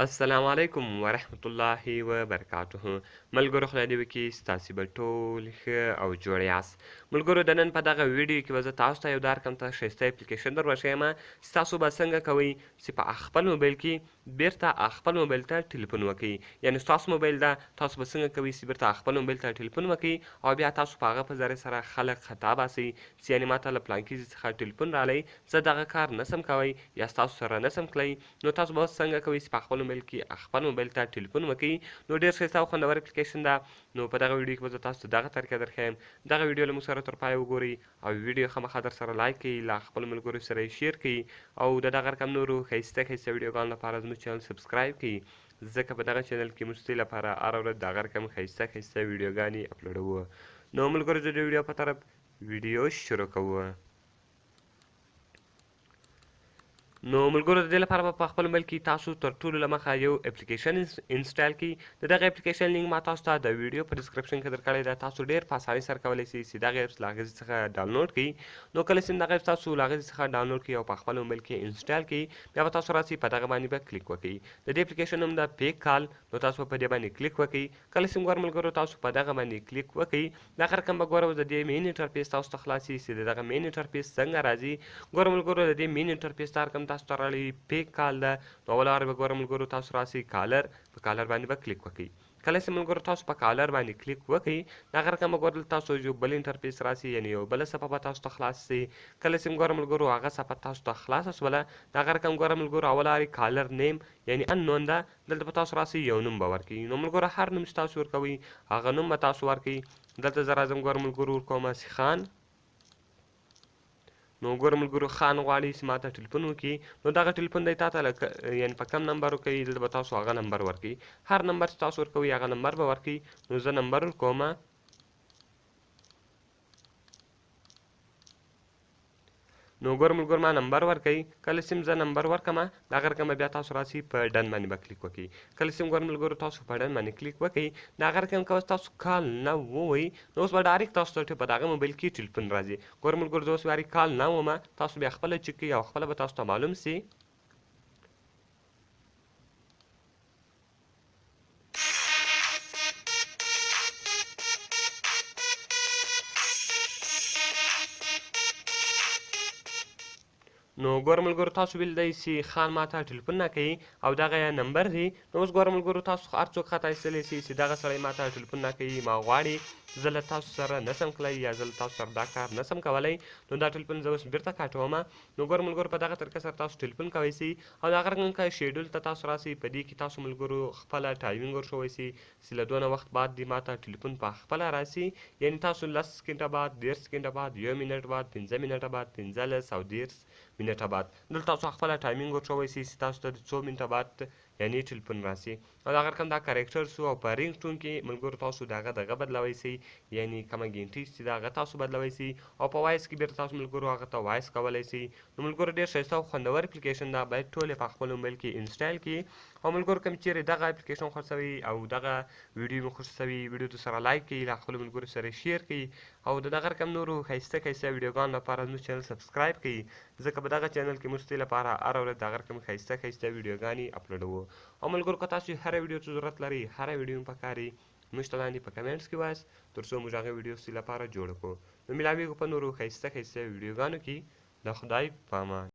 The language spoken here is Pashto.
السلام علیکم ورحمت الله وبرکاته. ملګرو خدای دې وکړي ستاسې به ټول ښه او جوړ یاست. ملګرو د نن په دغه ویډیو کې به زه تاسو ته یو درکړم ته ښایسته اپلیکیشن در وښیم چې تاسو به څنګه کوئ چې په خپل موبایل کې بیرته خپل موبایل ته ټلیفون وکړئ. یعنې ستاسو موبایل ده، تاسو به څنګه کوئ چې بیرته خپل موبایل ته ټلیفون وکړئ او بیا تاسو په هغه په ذریعه سره خلک خطا باسئ چې یعنې ماته له پلانکي ځای څخه ټلیفون راغلی، زه دغه کار نسم کوی یا ستاسو سره نسم تللی. نو تاسو به اوس څنګه کوئ چې په خپل موبایل کې خپل موبایل ته ټلیفون وکړئ. نو ډېر ښایسته او خوندور اپلیکیشن ده. نو په دغه ویډیو کې به زه تاسو ته دغه طریقه درښیم. دغه ویډیو له موږ سره تر پایه وګورئ او ویډیو خامخا در سره لایک کړئ، له خپلو ملګرو سره یې شیر کړئ او د دغه رقم نورو ښایسته ښایسته ویډیوګانو لپاره زموږ چینل سبسکرایب کړئ، ځکه په دغه چینل کې موږ ستاسو لپاره هره ورځ د هغه رقم ښایسته ښایسته ویډیوګانې اپلوډوو. نو ملګرو د دې ویډیو په طرف ویډیو شروع کوو. نو ملګرو د دې لپاره به په خپل موبایل کې تاسو تر ټولو له مخه یو اپلیکیشن انسټال کړئ. د دغه اپلیکیشن لینک ما تاسو ته د ویډیو په ډسکرپشن کې درکړی ده. تاسو ډېر په اسانۍ سره کولی شئ چې دغه ایپس له هغې ځای څخه ډاونلوډ کړئ. نو کله چې دغه ایپس تاسو له هغې ځای څخه ډاونلوډ کړئ او په خپل موبایل کې انسټال کړئ، بیا به تاسو راسئ په دغه باندې به کلیک وکړئ. د دې اپلیکیشن نوم ده پیک کال. نو تاسو په دې باندې کلیک وکړئ. کله چې ګور ملګرو تاسو په دغه باندې کلیک وکړئ، دغه رقم به ګوره د دې مین انټرفیس تاسو ته خلاص شي چې دغه مین انټرفیس څنګه راځي. ګوره ملګرو د دې مین انټرفیس دا رقم تاسو ته راغلی پیک کال ده. نو اول وار به ګوره ملګرو تاسو راسئ کالر، په کالر باندې به کلیک وکړئ. کله چې ملګرو تاسو په کالر باندې کلیک وکړئ، دغه رقم به ګوره تاسو یو بل انټرفیس راسي، یعنې یو بله صفحه به تاسو ته خلاص شي. کله چې ګوره ملګرو هغه صفحه تاسو ته خلاصه شوله، دغه رقم ګوره ملګرو اول وار کالر نیم یعنې اننون ده، دلته به تاسو راسئ یو نوم به ورکړئ. نو ملګرو هر نوم چې تاسو ورکوئ هغه نوم به تاسو ورکړئ. دلته زه راځم ګوره ملګرو ورکوم خان. نو ګوره ملګرو خان غواړي چې ما ته ټلیفون وکړي، نو دغه ټلیفون دی تا ته یعنې په کم نمبر ورکوي، دلته به تاسو هغه نمبر ورکوئ. هر نمبر چې تاسو ورکوئ هغه نمبر به ورکوئ. نو زه نمبر ورکوم. نو ګوره ملګرو ما نمبر ورکوئ. کله چې زه نمبر ورکړم، دغه رقم به بیا تاسو راسئ په ډن باندې به کلیک وکړئ. کله چې ګوره ملګرو تاسو په ډن باندې کلیک وکړئ، دغه رقم که اوس تاسو کال نه ووایئ، نو اوس به ډایرکټ تاسو ته په دغه موبایل کې ټلیفون راځي. ګوره ملګرو زه اوس وارې کال نه ومه، تاسو بیا خپله چک کړئ او خپله به تاسو ته معلوم سي. نو ګوره ملګرو تاسو ولیدئ چې خان ما ته ټلیفون نه کوي او دغه یې نمبر دی. نو اوس ګوره ملګرو تاسو هر څوک ښه ایستلی شي چې دغه سړی ما ته ټلیفون نه کوي، ما غواړي زه له تاسو سره نسم تللی یا زه له تاسو سره دا کار نسم کولی، نو دا ټلیفون زه اوس بیرته کاټوم. نو ګوره ملګرو په دغه طریقه سره تاسو ټلیفون کولی شئ او د هغه رقم شیډول ته تاسو راسئ. په دې کې تاسو ملګرو خپله ټایمینګ ورښوی شئ چې له دونه وخت بعد دې ما ته ټلیفون په خپله راسي، یعنې تاسو 10 سکنډه بعد، 13 سکنډه بعد، 1 منټ بعد، 15 منټه بعد، 15 او 13 منټه بعد دلته تاسو خپله ټایمینګ ورښوی شئ چې تاسو ته د څو منټه بعد یعنې ټلیفون راسي. او دغه رقم دا کریکټر شو او په رینګ ټون کې ملګرو تاسو د هغه دغه بدلوی شئ، یعنې کومه ګینټۍ چې ده هغه تاسو بدلوی شئ او په وایس کې بیرته تاسو ملګرو هغه ته وایس کولی شئ. نو ملګرو ډېر ښایسته او خوندور اپلیکیشن ده، باید ټول یې په خپل موبایل کې انسټال کړي. او ملګرو کوم چیرې دغه اپلیکیشن خوښ شوی او دغه ویډیو مو خوښ شوي، ویډیو در سره لایک کړئ، له خپلو ملګرو سره شیر کړئ او د دغه رقم نورو ښایسته ښایسته ویډیوګانو لپاره زموږ چینل سبسکرایب کړئ، ځکه په دغه چینل کې موږ ستاسو لپاره هره ورځ د هغه رقم ښایسته ښایسته ویډیوګانې اپلوډوو. او ملګرو که تاسو هره ویډیو ته ضرورت لرئ، هره ویډیو مو پکار وي، موږ ته لاندې په کمنټس کې وایاست تر څو موږ هغه ویډیو ستاسو لپاره جوړه کړو. نو ملاویږو په نورو ښایسته ښایسته ویډیوګانو کې. د خدای په امان.